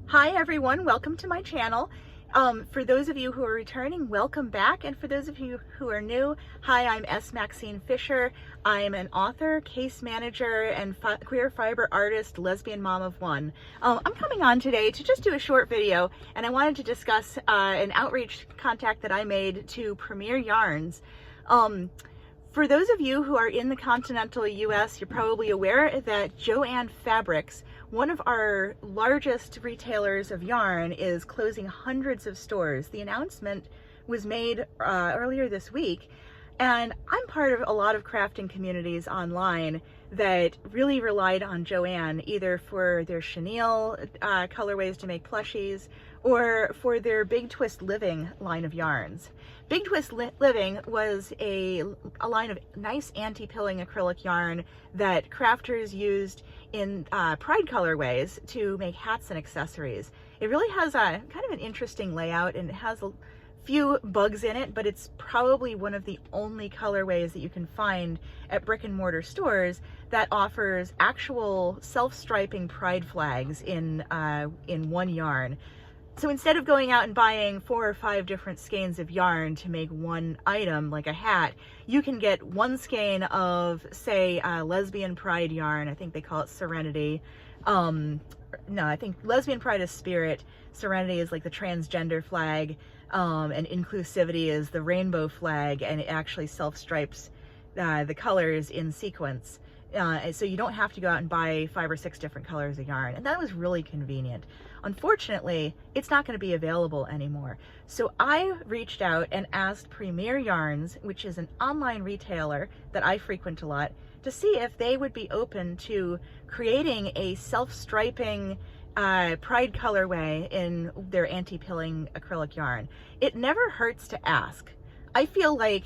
Hi everyone, welcome to my channel. For those of you who are returning, welcome back. And for those of you who are new, hi, I'm S. Maxine Fisher. I'm an author, case manager, and queer fiber artist, lesbian mom of one. I'm coming on today to just do a short video, and I wanted to discuss an outreach contact that I made to Premier Yarns. For those of you who are in the continental US, you're probably aware that JOANN Fabrics, one of our largest retailers of yarn, is closing hundreds of stores. The announcement was made earlier this week, and I'm part of a lot of crafting communities online that really relied on JOANN, either for their chenille colorways to make plushies or for their Big Twist Living line of yarns. Big Twist Living was a line of nice anti-pilling acrylic yarn that crafters used in pride colorways to make hats and accessories. It really has a kind of an interesting layout, and it has a few bugs in it, but it's probably one of the only colorways that you can find at brick and mortar stores that offers actual self-striping pride flags in one yarn. So instead of going out and buying 4 or 5 different skeins of yarn to make one item like a hat, you can get one skein of, say, lesbian pride yarn. I think they call it Serenity. No, I think lesbian pride is spirit. Serenity is like the transgender flag, and inclusivity is the rainbow flag, and it actually self-stripes the colors in sequence. So you don't have to go out and buy 5 or 6 different colors of yarn, and that was really convenient. Unfortunately, it's not going to be available anymore. So I reached out and asked Premier Yarns, which is an online retailer that I frequent a lot, to see if they would be open to creating a self-striping pride colorway in their anti-pilling acrylic yarn. It never hurts to ask. I feel like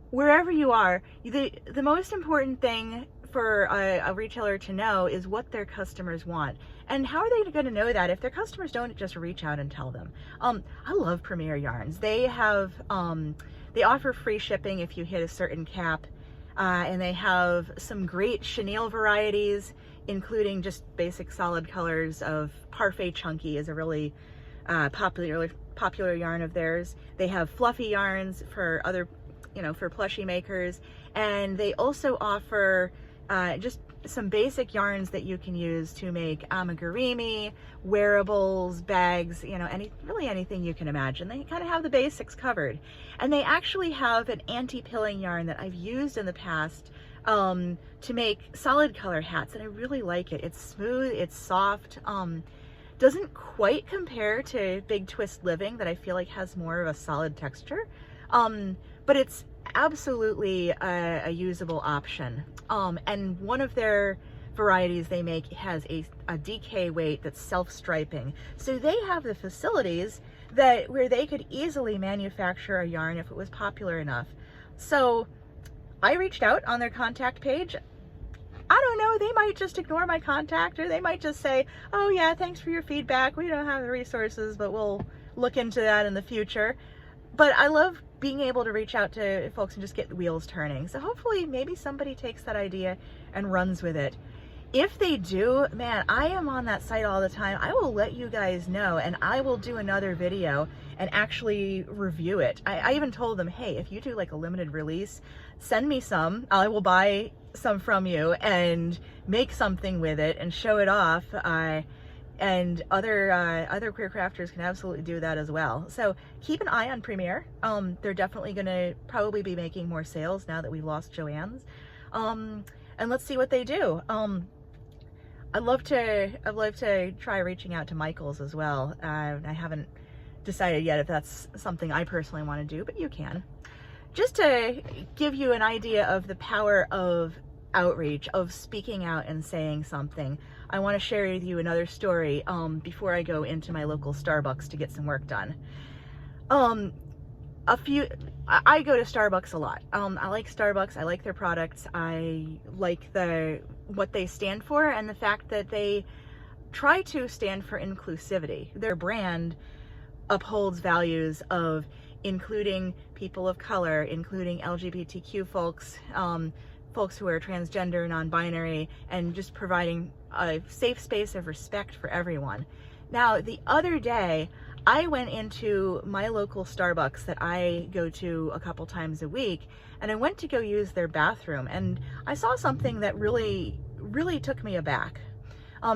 wherever you are, the most important thing for a retailer to know is what their customers want. And how are they going to know that if their customers don't just reach out and tell them? I love Premier Yarns. They have, they offer free shipping if you hit a certain cap, and they have some great chenille varieties, including just basic solid colors of Parfait Chunky is a really popular yarn of theirs. They have fluffy yarns for other, for plushie makers, and they also offer just some basic yarns that you can use to make amigurumi, wearables, bags, really anything you can imagine. They kind of have the basics covered. And they actually have an anti-pilling yarn that I've used in the past to make solid color hats, and I really like it. It's smooth, it's soft, doesn't quite compare to Big Twist Living that I feel like has more of a solid texture, but it's absolutely a usable option. And one of their varieties they make has a DK weight that's self-striping. So they have the facilities where they could easily manufacture a yarn if it was popular enough. So I reached out on their contact page. I don't know, they might just ignore my contact, or they might just say, oh yeah, thanks for your feedback. We don't have the resources, but we'll look into that in the future. But I love being able to reach out to folks and just get the wheels turning. So hopefully maybe somebody takes that idea and runs with it. If they do, man, I am on that site all the time. I will let you guys know, and I will do another video and actually review it. I even told them, hey, if you do like a limited release, send me some. I will buy some from you and make something with it and show it off. And other queer crafters can absolutely do that as well. So keep an eye on Premier. They're definitely going to probably be making more sales now that we lost JOANN's. And let's see what they do. I'd love to try reaching out to Michael's as well. I haven't decided yet if that's something I personally want to do, but you can. Just to give you an idea of the power of outreach, of speaking out and saying something, I want to share with you another story before I go into my local Starbucks to get some work done. I go to Starbucks a lot. I like Starbucks. I like their products. I like what they stand for, and the fact that they try to stand for inclusivity. Their brand upholds values of including people of color, including LGBTQ folks, folks who are transgender, non-binary, and just providing a safe space of respect for everyone. Now, the other day, I went into my local Starbucks that I go to a couple times a week, and I went to go use their bathroom, and I saw something that really took me aback.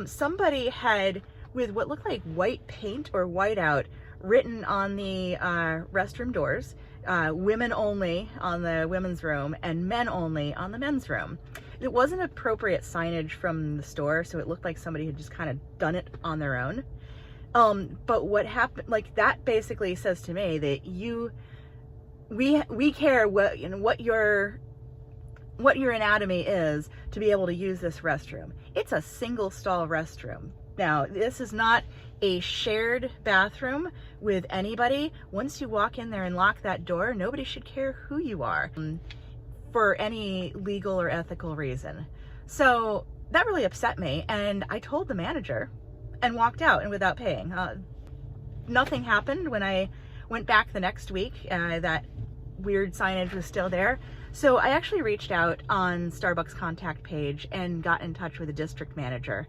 Somebody had, with what looked like white paint or whiteout, written on the restroom doors, women only on the women's room and men only on the men's room. It wasn't appropriate signage from the store, so it looked like somebody had just kind of done it on their own. But what happened, like, that basically says to me that we care what, you know, what your anatomy is to be able to use this restroom. It's a single stall restroom. Now, this is not a shared bathroom with anybody. Once you walk in there and lock that door, nobody should care who you are for any legal or ethical reason. So that really upset me, and I told the manager and walked out, and without paying. Nothing happened when I went back the next week. That weird signage was still there. So I actually reached out on Starbucks contact page and got in touch with the district manager.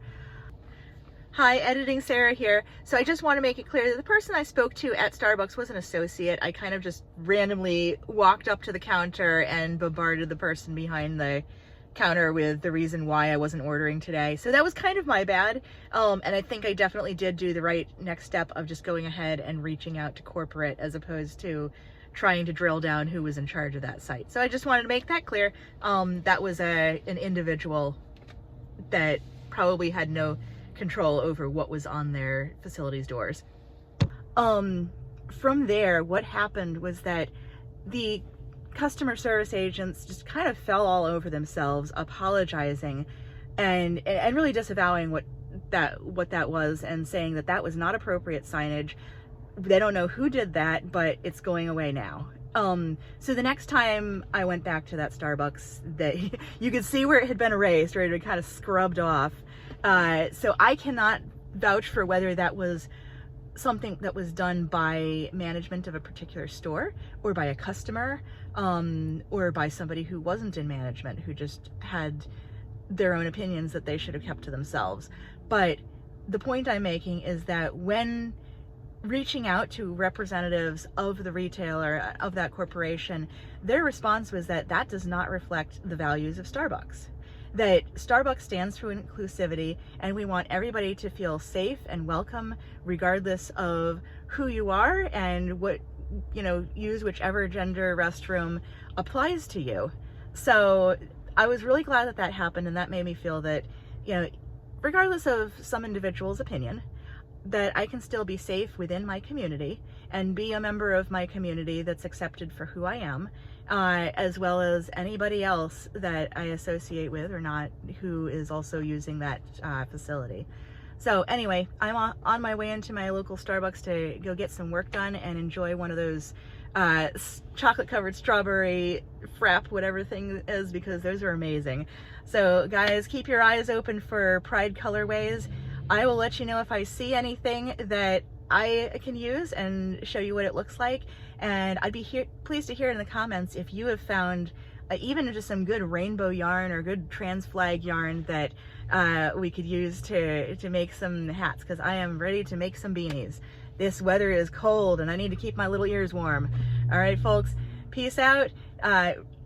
Hi, Editing Sarah here. So I just want to make it clear that the person I spoke to at Starbucks was an associate. I kind of just randomly walked up to the counter and bombarded the person behind the counter with the reason why I wasn't ordering today. So that was kind of my bad. And I think I definitely did do the right next step of just going ahead and reaching out to corporate as opposed to trying to drill down who was in charge of that site. So I just wanted to make that clear. That was an individual that probably had no control over what was on their facility's doors. From there, what happened was that the customer service agents just kind of fell all over themselves, apologizing and really disavowing what that was, and saying that that was not appropriate signage. They don't know who did that, but it's going away now. So the next time I went back to that Starbucks, that you could see where it had been erased, or it had kind of scrubbed off. So I cannot vouch for whether that was something that was done by management of a particular store, or by a customer, or by somebody who wasn't in management, who just had their own opinions that they should have kept to themselves. But the point I'm making is that when reaching out to representatives of the retailer, of that corporation, their response was that that does not reflect the values of Starbucks. That Starbucks stands for inclusivity, and we want everybody to feel safe and welcome regardless of who you are and what, you know, use whichever gender restroom applies to you. So I was really glad that that happened, and that made me feel that, you know, regardless of some individual's opinion, that I can still be safe within my community and be a member of my community that's accepted for who I am, as well as anybody else that I associate with or not who is also using that facility. So anyway, I'm on my way into my local Starbucks to go get some work done and enjoy one of those chocolate covered strawberry frap, whatever thing is, because those are amazing. So guys, keep your eyes open for Pride colorways. I will let you know if I see anything that I can use and show you what it looks like. And I'd be pleased to hear in the comments if you have found even just some good rainbow yarn or good trans flag yarn that we could use to make some hats, because I am ready to make some beanies. This weather is cold and I need to keep my little ears warm. All right, folks, peace out.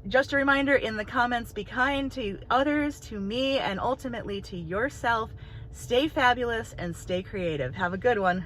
Just a reminder, in the comments, be kind to others, to me, and ultimately to yourself. Stay fabulous and stay creative. Have a good one.